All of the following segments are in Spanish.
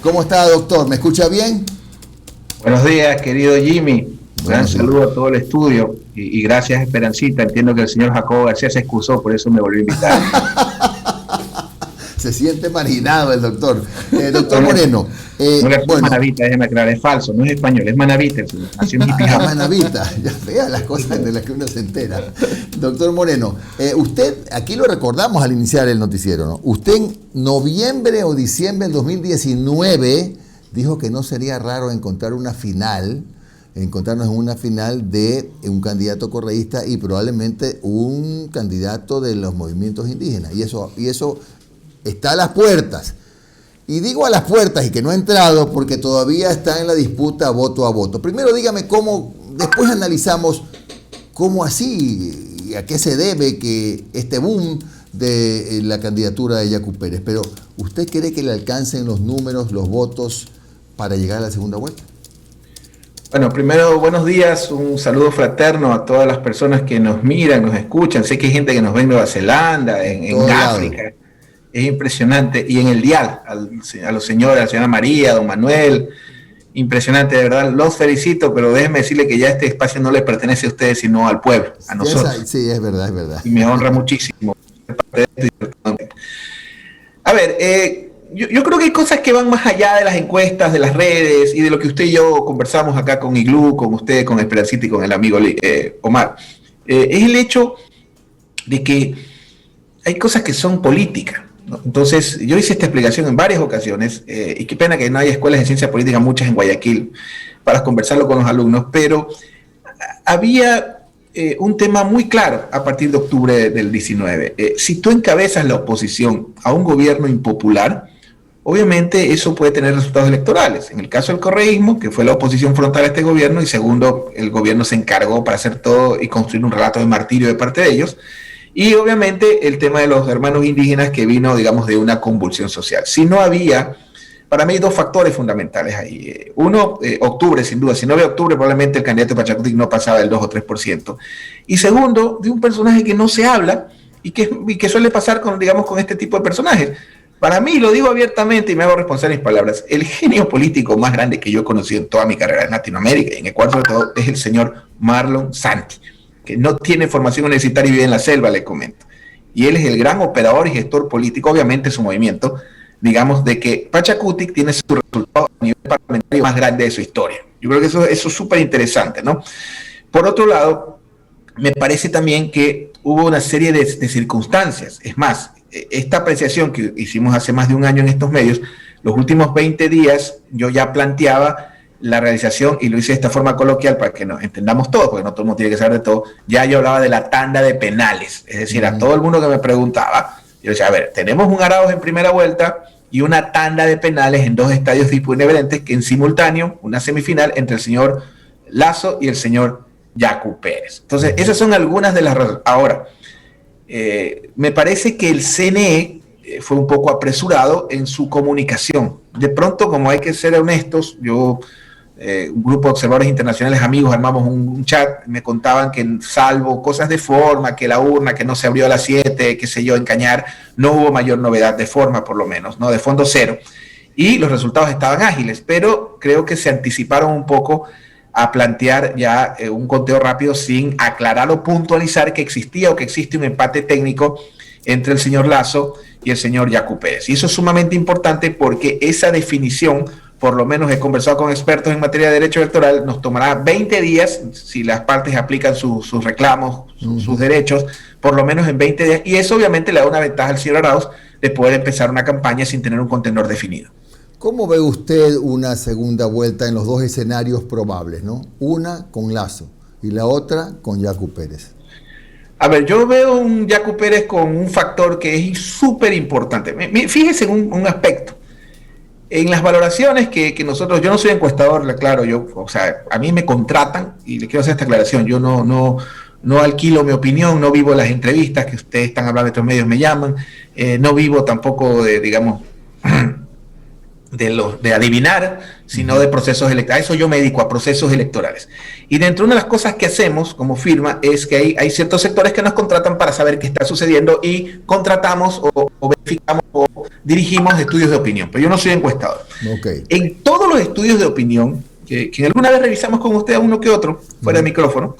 ¿Cómo está, doctor? ¿Me escucha bien? Buenos días, querido Jimmy. Un gran saludo a todo el estudio y gracias, Esperancita. Entiendo que el señor Jacobo García se excusó, por eso me volvió a invitar. Se siente marginado el doctor. Doctor Moreno. No es Manavita, déjeme aclarar, es falso, no es español, es Manavita. Así Manavita, ya vea las cosas de las que uno se entera. Doctor Moreno, usted, aquí lo recordamos al iniciar el noticiero, ¿no? Usted en noviembre o diciembre del 2019 dijo que no sería raro encontrarnos en una final de un candidato correísta y probablemente un candidato de los movimientos indígenas. Y eso está a las puertas. Y digo a las puertas y que no ha entrado porque todavía está en la disputa voto a voto. Primero dígame cómo, después analizamos cómo así y a qué se debe que este boom de la candidatura de Yacu Pérez. Pero ¿usted cree que le alcancen los números, los votos para llegar a la segunda vuelta? Bueno, primero, buenos días, un saludo fraterno a todas las personas que nos miran, nos escuchan. Sé que hay gente que nos ve en Nueva Zelanda, en África. Es impresionante. Y en el dial, a la señora María, a don Manuel, impresionante, de verdad. Los felicito, pero déjenme decirle que ya este espacio no le pertenece a ustedes, sino al pueblo, a nosotros. Sí, es verdad, es verdad. Y me honra muchísimo. A ver, yo creo que hay cosas que van más allá de las encuestas, de las redes y de lo que usted y yo conversamos acá con Iglú, con usted, con Esperancita y con el amigo Omar. Es el hecho de que hay cosas que son políticas, ¿no? Entonces, yo hice esta explicación en varias ocasiones, y qué pena que no haya escuelas de ciencia política, muchas en Guayaquil, para conversarlo con los alumnos, pero había un tema muy claro a partir de octubre del 19. Si tú encabezas la oposición a un gobierno impopular, obviamente eso puede tener resultados electorales. En el caso del correísmo, que fue la oposición frontal a este gobierno, y segundo, el gobierno se encargó para hacer todo y construir un relato de martirio de parte de ellos. Y obviamente el tema de los hermanos indígenas que vino, digamos, de una convulsión social. Si no había, para mí hay dos factores fundamentales ahí. Uno, octubre, sin duda. Si no había octubre, probablemente el candidato de Pachacutic no pasaba del 2 o 3%. Y segundo, de un personaje que no se habla y que suele pasar con, digamos, con este tipo de personajes. Para mí, lo digo abiertamente y me hago responsable de mis palabras, el genio político más grande que yo he conocido en toda mi carrera en Latinoamérica y en Ecuador sobre todo es el señor Marlon Santi, que no tiene formación universitaria y vive en la selva, le comento. Y él es el gran operador y gestor político, obviamente su movimiento, digamos, de que Pachacutic tiene su resultado a nivel parlamentario más grande de su historia. Yo creo que eso es súper interesante, ¿no? Por otro lado, me parece también que hubo una serie de circunstancias. Es más, esta apreciación que hicimos hace más de un año en estos medios, los últimos 20 días yo ya planteaba la realización, y lo hice de esta forma coloquial para que nos entendamos todo, porque no todo el mundo tiene que saber de todo. Ya yo hablaba de la tanda de penales, es decir, a todo el mundo que me preguntaba, yo decía, a ver, tenemos un Arauz en primera vuelta y una tanda de penales en dos estadios diferentes, que en simultáneo, una semifinal entre el señor Lasso y el señor Yacu Pérez. Entonces, esas son algunas de las razones. Ahora, me parece que el CNE fue un poco apresurado en su comunicación. De pronto, como hay que ser honestos, yo... un grupo de observadores internacionales amigos armamos un chat, me contaban que salvo cosas de forma, que la urna que no se abrió a las 7, qué sé yo, en Cañar, no hubo mayor novedad de forma, por lo menos, ¿no? De fondo cero, y los resultados estaban ágiles, pero creo que se anticiparon un poco a plantear ya un conteo rápido sin aclarar o puntualizar que existía o que existe un empate técnico entre el señor Lasso y el señor Yacu Pérez, y eso es sumamente importante porque esa definición, por lo menos he conversado con expertos en materia de derecho electoral, nos tomará 20 días, si las partes aplican sus reclamos, sus derechos, por lo menos en 20 días, y eso obviamente le da una ventaja al señor Arauz de poder empezar una campaña sin tener un contenor definido. ¿Cómo ve usted una segunda vuelta en los dos escenarios probables, ¿no? Una con Lasso y la otra con Yacu Pérez. A ver, yo veo un Yacu Pérez con un factor que es súper importante. Fíjese en un aspecto. En las valoraciones que nosotros, yo no soy encuestador, claro, o sea, a mí me contratan, y le quiero hacer esta aclaración, yo no alquilo mi opinión, no vivo las entrevistas que ustedes están hablando, estos medios me llaman, no vivo tampoco de, digamos, de adivinar, sino de procesos electorales. A eso yo me dedico, a procesos electorales. Y dentro de una de las cosas que hacemos como firma es que hay ciertos sectores que nos contratan para saber qué está sucediendo y contratamos o verificamos o dirigimos estudios de opinión. Pero yo no soy encuestador. Okay. En todos los estudios de opinión, que alguna vez revisamos con usted a uno que otro, fuera de micrófono,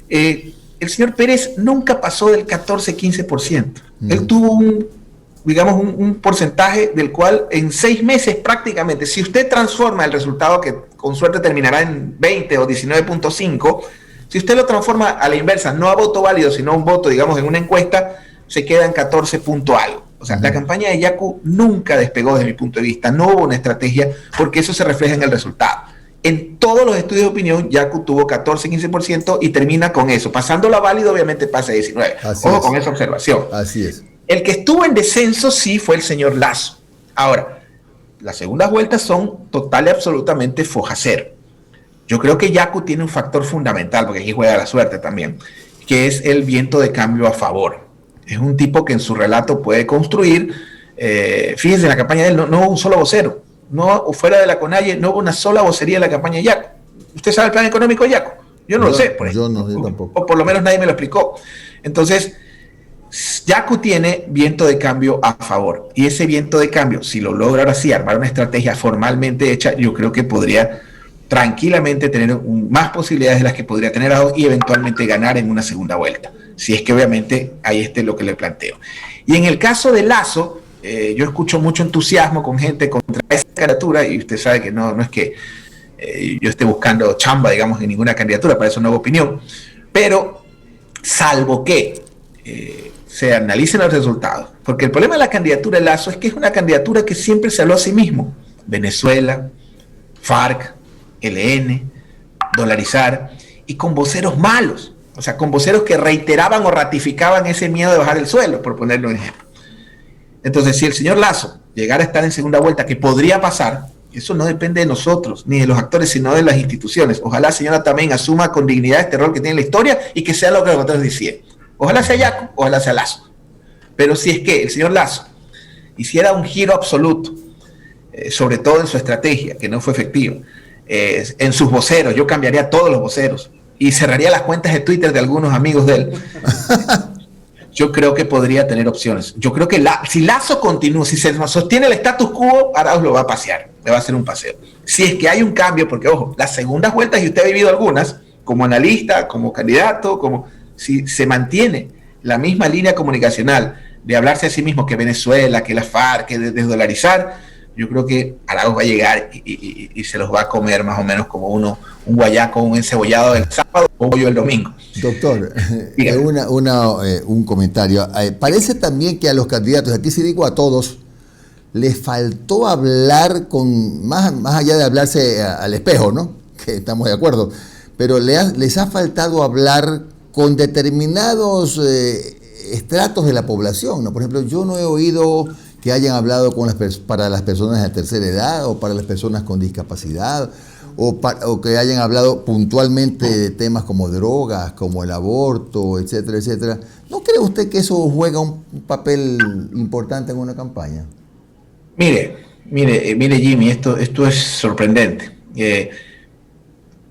el señor Pérez nunca pasó del 14-15%. Él tuvo un porcentaje del cual en 6 meses prácticamente, si usted transforma el resultado que con suerte terminará en 20 o 19.5, si usted lo transforma a la inversa, no a voto válido, sino a un voto, digamos, en una encuesta, se queda en 14 punto algo. O sea, la campaña de Yacu nunca despegó desde mi punto de vista, no hubo una estrategia, porque eso se refleja en el resultado. En todos los estudios de opinión, Yacu tuvo 14-15% y termina con eso. Pasándola válido, obviamente pasa a 19. Ojo con esa observación. Así es. El que estuvo en descenso sí fue el señor Lasso. Ahora, las segundas vueltas son total y absolutamente fojacero. Yo creo que Yacu tiene un factor fundamental, porque aquí juega la suerte también, que es el viento de cambio a favor. Es un tipo que en su relato puede construir. Fíjense, en la campaña de él no hubo un solo vocero. No, fuera de la CONAIE, no hubo una sola vocería en la campaña de Yacu. ¿Usted sabe el plan económico de Yacu? Yo no lo sé. Yo tampoco. O por lo menos nadie me lo explicó. Entonces, Yacu tiene viento de cambio a favor. Y ese viento de cambio, si lo logra ahora sí armar una estrategia formalmente hecha, yo creo que podría tranquilamente tener más posibilidades de las que podría tener ahora y eventualmente ganar en una segunda vuelta. Si es que obviamente hay lo que le planteo. Y en el caso de Lasso, yo escucho mucho entusiasmo con gente contra esa candidatura, y usted sabe que no es que yo esté buscando chamba, digamos, en ninguna candidatura, para eso no hago opinión, pero salvo que se analicen los resultados, porque el problema de la candidatura de Lasso es que es una candidatura que siempre se habló a sí mismo: Venezuela, FARC, ELN, dolarizar, y con voceros malos, o sea, con voceros que reiteraban o ratificaban ese miedo de bajar el suelo, por ponerle un ejemplo. Entonces, si el señor Lasso llegara a estar en segunda vuelta, que podría pasar, eso no depende de nosotros, ni de los actores, sino de las instituciones. Ojalá la señora también asuma con dignidad este rol que tiene en la historia y que sea lo que los votantes deciden. Ojalá sea Yacu, ojalá sea Lasso. Pero si es que el señor Lasso hiciera un giro absoluto, sobre todo en su estrategia, que no fue efectiva, en sus voceros, yo cambiaría todos los voceros y cerraría las cuentas de Twitter de algunos amigos de él. Yo creo que podría tener opciones. Yo creo que si Lasso continúa, si se sostiene el status quo, Arauz lo va a pasear, le va a hacer un paseo. Si es que hay un cambio, porque ojo, las segundas vueltas, y usted ha vivido algunas, como analista, como candidato, si se mantiene la misma línea comunicacional de hablarse a sí mismo que Venezuela, que la FARC, que de desdolarizar, yo creo que Arauz va a llegar y se los va a comer más o menos como un guayaco, un encebollado el sábado o pollo el domingo. Doctor, un comentario. Parece también que a los candidatos, aquí sí digo a todos, les faltó hablar más allá de hablarse al espejo, ¿no? Que estamos de acuerdo, pero les ha faltado hablar con determinados estratos de la población, ¿no? Por ejemplo, yo no he oído que hayan hablado para las personas de tercera edad o para las personas con discapacidad, o que hayan hablado puntualmente de temas como drogas, como el aborto, etcétera, etcétera. ¿No cree usted que eso juega un papel importante en una campaña? Mire Jimmy, esto es sorprendente.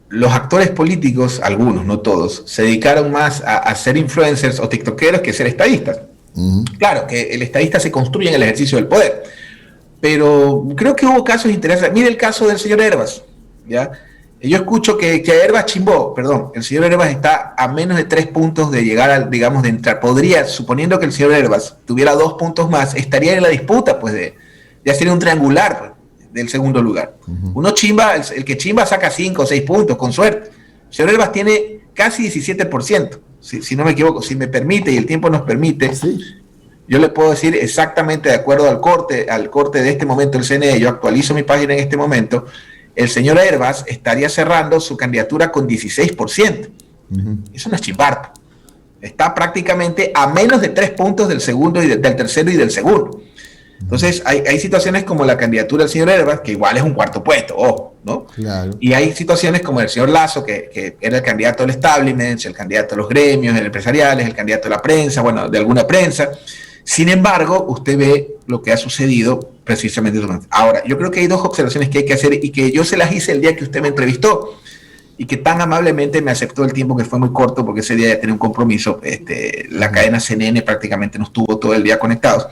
Los actores políticos, algunos, no todos, se dedicaron más a ser influencers o tiktokeros que ser estadistas. Claro que el estadista se construye en el ejercicio del poder, pero creo que hubo casos interesantes. Mire el caso del señor Hervas, ¿ya? Yo escucho que Hervas chimbó, el señor Hervas está a menos de 3 puntos de llegar de entrar. Podría, suponiendo que el señor Hervas tuviera 2 puntos más, estaría en la disputa, pues, de hacer un triangular, pues, del segundo lugar. Uno chimba, el que chimba saca 5 o 6 puntos, con suerte. El señor Hervas tiene casi 17%. Si no me equivoco, si me permite y el tiempo nos permite, sí, yo le puedo decir exactamente de acuerdo al corte de este momento del CNE, yo actualizo mi página en este momento, el señor Hervas estaría cerrando su candidatura con 16%. Eso no es chimbarpo. Está prácticamente a menos de 3 puntos del segundo y del tercero y del segundo. Entonces, hay situaciones como la candidatura del señor Hervas, que igual es un cuarto puesto, ojo, ¿no? Claro. Y hay situaciones como el señor Lasso, que era el candidato del establishment, el candidato de los gremios, el empresariales, el candidato de la prensa, bueno, de alguna prensa. Sin embargo, usted ve lo que ha sucedido precisamente durante. Ahora, yo creo que hay dos observaciones que hay que hacer y que yo se las hice el día que usted me entrevistó y que tan amablemente me aceptó el tiempo, que fue muy corto porque ese día ya tenía un compromiso. La cadena CNN prácticamente nos estuvo todo el día conectados.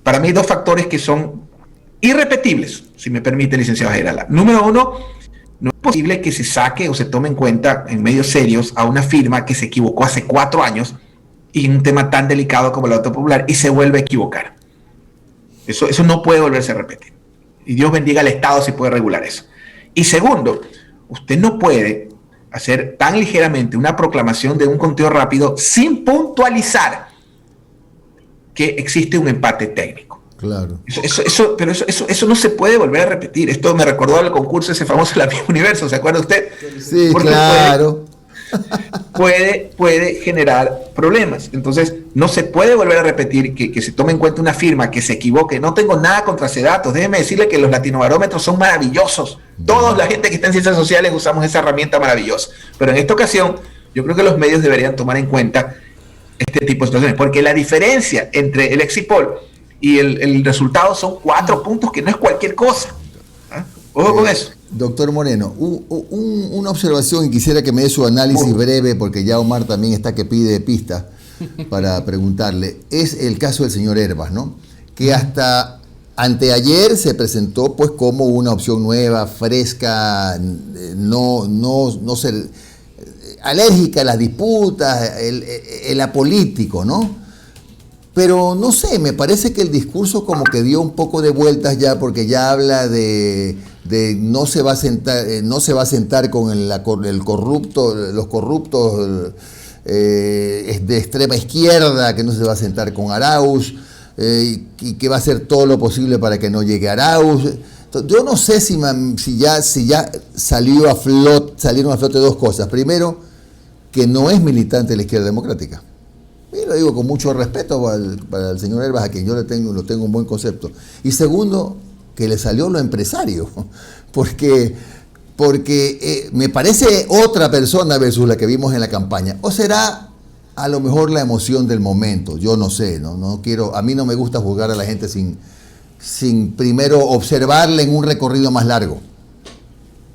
Para mí hay dos factores que son irrepetibles, si me permite, licenciado Jairala. Número uno, no es posible que se saque o se tome en cuenta en medios serios a una firma que se equivocó hace 4 años y en un tema tan delicado como el Auto Popular y se vuelve a equivocar. Eso no puede volverse a repetir. Y Dios bendiga al Estado si puede regular eso. Y segundo, usted no puede hacer tan ligeramente una proclamación de un conteo rápido sin puntualizar que existe un empate técnico. Claro. Pero eso no se puede volver a repetir. Esto me recordó al concurso ese famoso La Miss Universo, ¿se acuerda usted? Sí, porque claro. Puede generar problemas. Entonces, no se puede volver a repetir que se tome en cuenta una firma que se equivoque. No tengo nada contra Sedatos. Déjeme decirle que los latinobarómetros son maravillosos. Toda la gente que está en ciencias sociales usamos esa herramienta maravillosa. Pero en esta ocasión, yo creo que los medios deberían tomar en cuenta este tipo de situaciones, porque la diferencia entre el exit poll y el resultado son 4 puntos, que no es cualquier cosa. Ojo con eso. Doctor Moreno, una observación y quisiera que me dé su análisis breve, porque ya Omar también está que pide pistas para preguntarle. Es el caso del señor Hervas, ¿no? Que hasta anteayer se presentó pues como una opción nueva, fresca, no ser alérgica a las disputas, el apolítico, ¿no? Pero no sé, me parece que el discurso como que dio un poco de vueltas ya, porque ya habla de no se va a sentar con el corrupto, los corruptos de extrema izquierda, que no se va a sentar con Arauz, y que va a hacer todo lo posible para que no llegue Arauz. Yo no sé si ya salieron a flote dos cosas. Primero, que no es militante de la izquierda democrática. Y lo digo con mucho respeto para el señor Hervas, a quien yo lo tengo un buen concepto. Y segundo, que le salió lo empresario, porque me parece otra persona versus la que vimos en la campaña. O será a lo mejor la emoción del momento, yo no sé, no quiero, a mí no me gusta juzgar a la gente sin primero observarle en un recorrido más largo.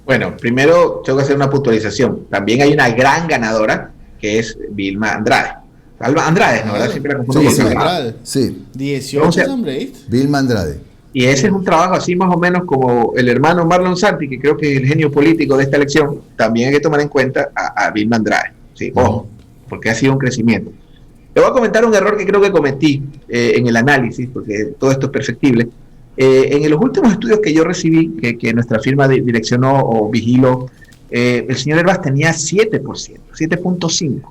Bueno, primero tengo que hacer una puntualización. También hay una gran ganadora, que es Vilma Andrade. Alba Andrade, ¿no? ¿Verdad? Siempre la confundo con Andrade. Sí. 18 asambleístas. Vilma Andrade. Y ese es un trabajo así más o menos como el hermano Marlon Santi, que creo que es el genio político de esta elección. También hay que tomar en cuenta a Vilma Andrade. Sí, ojo, porque ha sido un crecimiento. Le voy a comentar un error que creo que cometí en el análisis, porque todo esto es perfectible. En los últimos estudios que yo recibí, que nuestra firma direccionó o vigiló, el señor Hervas tenía 7%, 7.5%.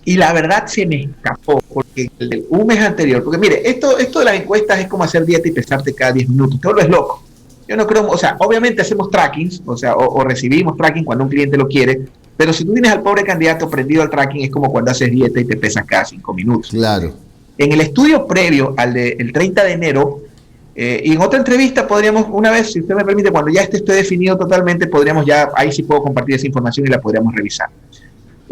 Y la verdad se me escapó, porque un mes anterior, porque mire, esto de las encuestas es como hacer dieta y pesarte cada 10 minutos, te vuelves loco. Yo no creo, o sea, obviamente hacemos trackings, o recibimos tracking cuando un cliente lo quiere, pero si tú tienes al pobre candidato prendido al tracking, es como cuando haces dieta y te pesas cada 5 minutos. Claro. En el estudio previo al del 30 de enero, y en otra entrevista podríamos, una vez, si usted me permite, cuando ya esté definido totalmente, podríamos ya, ahí sí puedo compartir esa información y la podríamos revisar.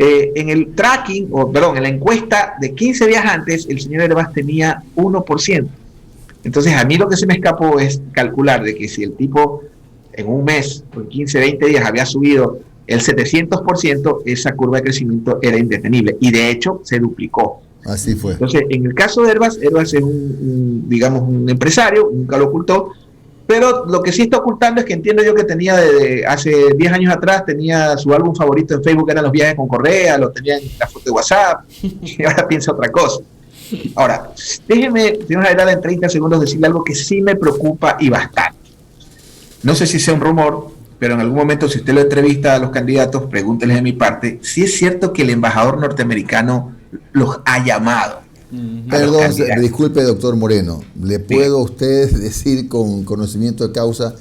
En el tracking, en la encuesta de 15 días antes, el señor Hervas tenía 1%. Entonces, a mí lo que se me escapó es calcular de que si el tipo en un mes, o en 15, 20 días, había subido el 700%, esa curva de crecimiento era indetenible. Y de hecho, se duplicó. Así fue. Entonces, en el caso de Hervas es un empresario, nunca lo ocultó. Pero lo que sí está ocultando es que entiendo yo que tenía desde hace 10 años atrás, tenía su álbum favorito en Facebook, eran los viajes con Correa, lo tenía en la foto de WhatsApp, y ahora piensa otra cosa. Ahora, déjeme, señor Jairala, en 30 segundos decirle algo que sí me preocupa y bastante. No sé si sea un rumor, pero en algún momento, si usted lo entrevista a los candidatos, pregúnteles de mi parte, si es cierto que el embajador norteamericano los ha llamado. Perdón, disculpe, doctor Moreno, ¿le puedo a usted decir con conocimiento de causa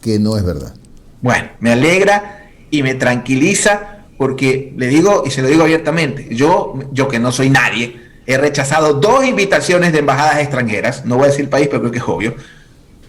que no es verdad? Bueno, me alegra y me tranquiliza, porque le digo, y se lo digo abiertamente, yo que no soy nadie, he rechazado 2 invitaciones de embajadas extranjeras, no voy a decir el país, pero creo que es obvio,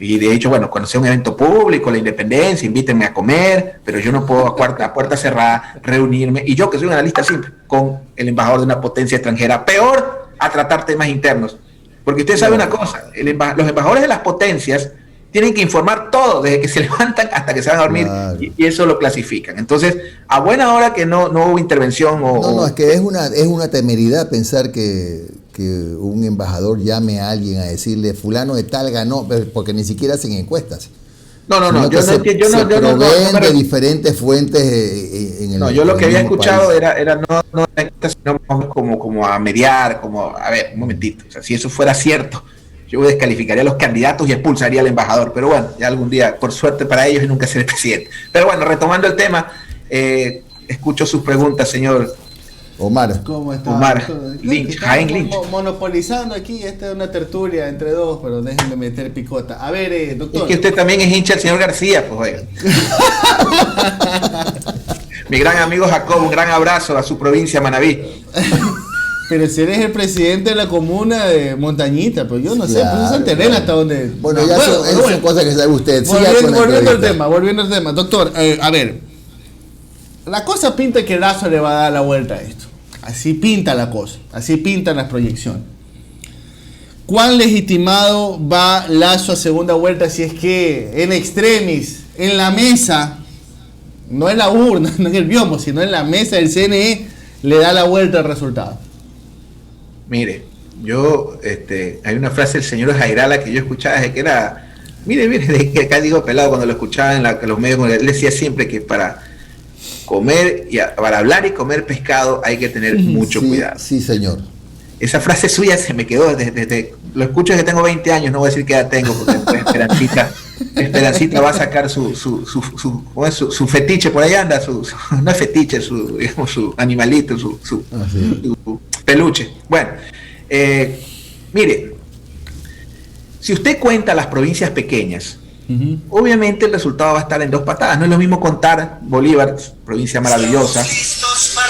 y de hecho, bueno, cuando sea un evento público, la independencia, invítenme a comer, pero yo no puedo a puerta cerrada reunirme, y yo que soy un analista simple, con el embajador de una potencia extranjera, peor a tratar temas internos. Porque usted sabe una cosa, los embajadores de las potencias tienen que informar todo, desde que se levantan hasta que se van a dormir, claro. y eso lo clasifican. Entonces, a buena hora que no hubo intervención No, es que es una temeridad pensar que un embajador llame a alguien a decirle fulano de tal ganó, porque ni siquiera hacen encuestas. No, se proveen de diferentes fuentes en el. No, yo lo que había escuchado país. era no sino como a mediar, como a ver, un momentito, o sea, si eso fuera cierto, yo descalificaría a los candidatos y expulsaría al embajador, pero bueno, ya algún día, por suerte para ellos, y nunca seré presidente. Pero bueno, retomando el tema, escucho sus preguntas, señor Omar. ¿Cómo está? Omar Lynch, Jaén Lynch. Monopolizando aquí, esta es una tertulia entre dos, pero déjenme meter picota. A ver, doctor. Es que usted también es hincha del señor García, pues oiga. Mi gran amigo Jacob, un gran abrazo a su provincia, Manabí. Pero si eres el presidente de la comuna de Montañita, pues yo no sé, pues Santa Elena hasta donde. Bueno, ya son cosas que sabe usted. Volviendo al tema, doctor, a ver, la cosa pinta que Lazo le va a dar la vuelta a esto. Así pinta la cosa, así pintan las proyecciones. ¿Cuán legitimado va Lazo a segunda vuelta si es que en extremis, en la mesa, no en la urna, no en el biombo, sino en la mesa del CNE, le da la vuelta al resultado? Mire, hay una frase del señor Jairala que yo escuchaba desde que era, mire, de que acá digo pelado cuando lo escuchaba en los medios, él decía siempre que para comer, para hablar y comer pescado hay que tener mucho cuidado. Sí, señor. Esa frase suya se me quedó desde lo escucho desde que tengo 20 años, no voy a decir qué edad tengo, porque Esperancita va a sacar su fetiche, por ahí anda, no es fetiche, su animalito, su peluche. Bueno, mire, si usted cuenta las provincias pequeñas, obviamente el resultado va a estar en dos patadas. No es lo mismo contar Bolívar, provincia maravillosa,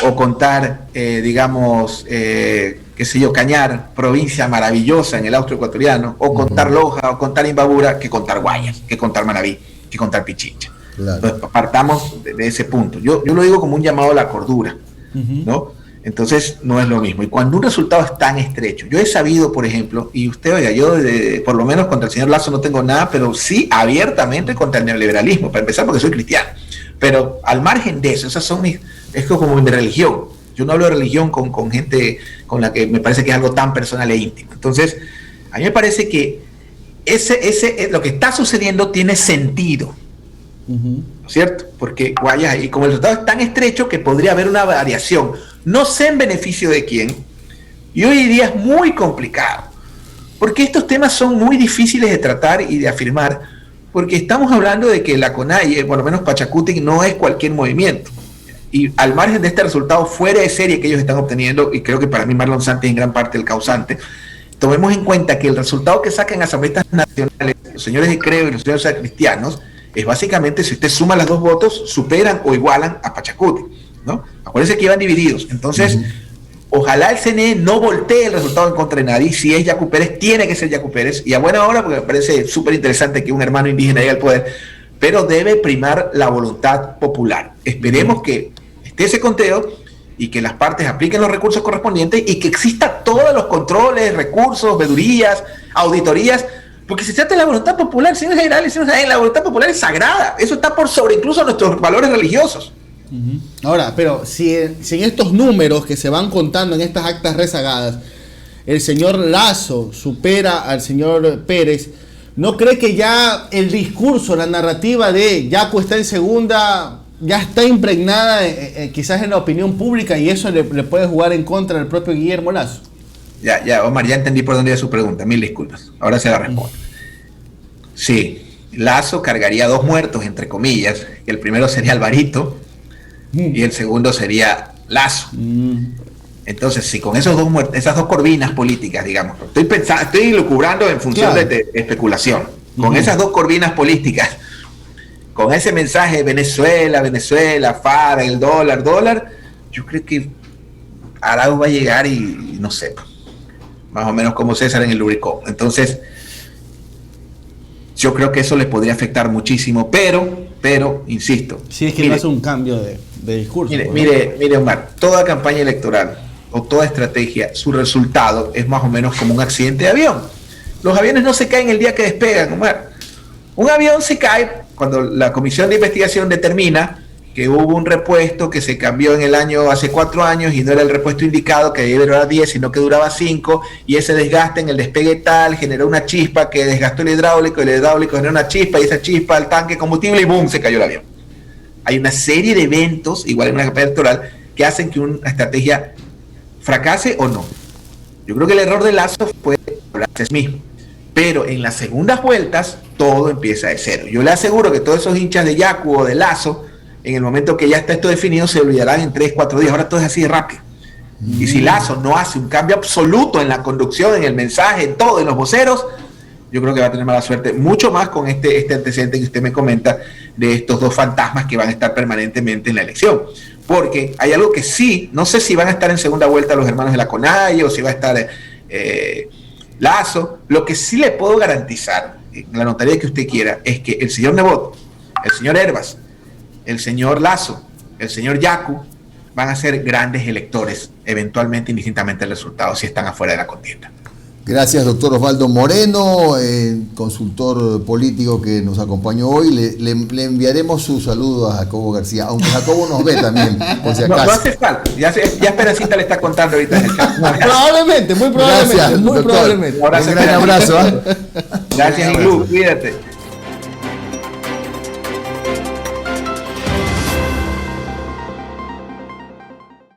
o contar, qué sé yo, Cañar, provincia maravillosa en el austroecuatoriano, o contar Loja, o contar Imbabura, que contar Guayas, que contar Manabí, que contar Pichincha. Claro. Entonces, partamos de ese punto. Yo lo digo como un llamado a la cordura, ¿no? Entonces, no es lo mismo. Y cuando un resultado es tan estrecho, yo he sabido, por ejemplo, y usted, oiga, yo por lo menos contra el señor Lazo no tengo nada, pero sí abiertamente contra el neoliberalismo, para empezar porque soy cristiano. Pero al margen de eso, esas son es como mi religión. Yo no hablo de religión con gente con la que me parece que es algo tan personal e íntimo. Entonces, a mí me parece que lo que está sucediendo tiene sentido, ¿no es cierto? Porque Guayas, y como el resultado es tan estrecho que podría haber una variación, no sé en beneficio de quién, y hoy día es muy complicado, porque estos temas son muy difíciles de tratar y de afirmar, porque estamos hablando de que la CONAIE, por lo menos Pachacuti, no es cualquier movimiento. Y al margen de este resultado fuera de serie que ellos están obteniendo, y creo que para mí Marlon Santos es en gran parte el causante, tomemos en cuenta que el resultado que sacan asambleístas nacionales, los señores de Creo y los señores cristianos, es básicamente, si usted suma las dos votos, superan o igualan a Pachacuti, ¿no? Acuérdense que iban divididos. Entonces, ojalá el CNE no voltee el resultado en contra de nadie. Si es Yacu Pérez, tiene que ser Yacu Pérez, y a buena hora, porque me parece súper interesante que un hermano indígena llegue al poder, pero debe primar la voluntad popular. Esperemos que esté ese conteo y que las partes apliquen los recursos correspondientes y que exista todos los controles, recursos, vedurías, auditorías, porque se trata de la voluntad popular, señores generales, la voluntad popular es sagrada, eso está por sobre incluso nuestros valores religiosos. Ahora, pero si en estos números que se van contando en estas actas rezagadas, el señor Lazo supera al señor Pérez, ¿no cree que ya el discurso, la narrativa de Yacu está en segunda, ya está impregnada quizás en la opinión pública y eso le puede jugar en contra al propio Guillermo Lazo? Ya, Omar, ya entendí por dónde iba su pregunta, mil disculpas. Ahora se la respondo. Sí, Lazo cargaría 2 muertos, entre comillas, que el primero sería Alvarito y el segundo sería Lazo. Entonces, si con esos esas dos corvinas políticas, digamos, estoy lucubrando en función de especulación, con esas dos corvinas políticas, con ese mensaje Venezuela, FARC, el dólar, yo creo que Arauz va a llegar y no sé, más o menos como César en el Lubricón. Entonces, yo creo que eso le podría afectar muchísimo, pero insisto. Si es que no hace un cambio de discurso. Mire, Omar, toda campaña electoral o toda estrategia, su resultado es más o menos como un accidente de avión. Los aviones no se caen el día que despegan, Omar. Un avión se cae cuando la comisión de investigación determina que hubo un repuesto que se cambió en el año hace 4 años y no era el repuesto indicado, que debía durar 10, sino que duraba 5, y ese desgaste en el despegue tal generó una chispa que desgastó el hidráulico generó una chispa, y esa chispa al tanque de combustible y ¡boom!, se cayó el avión. Hay una serie de eventos, igual en una campaña electoral, que hacen que una estrategia fracase o no. Yo creo que el error de Lasso fue hablarse a sí mismo. Pero en las segundas vueltas, todo empieza de cero. Yo le aseguro que todos esos hinchas de Yacu o de Lasso, en el momento que ya está esto definido, se olvidarán en 3, 4 días. Ahora todo es así de rápido. Y si Lasso no hace un cambio absoluto en la conducción, en el mensaje, en todo, en los voceros, yo creo que va a tener mala suerte. Mucho más con este antecedente que usted me comenta de estos dos fantasmas que van a estar permanentemente en la elección. Porque hay algo que sí, no sé si van a estar en segunda vuelta los hermanos de la CONAIE o si va a estar Lasso. Lo que sí le puedo garantizar, la notaría que usted quiera, es que el señor Nebot, el señor Hervas, el señor Lasso, el señor Yacu van a ser grandes electores, eventualmente, indistintamente del resultado, si están afuera de la contienda. Gracias, doctor Osvaldo Moreno, consultor político que nos acompañó hoy. Le enviaremos su saludo a Jacobo García, aunque Jacobo nos ve también, por si acaso. No hace falta, ya Esperancita le está contando ahorita en el chat. Probablemente, muy probablemente. Gracias, muy doctor. probablemente. Un gran abrazo. Gracias, Iglu, cuídate.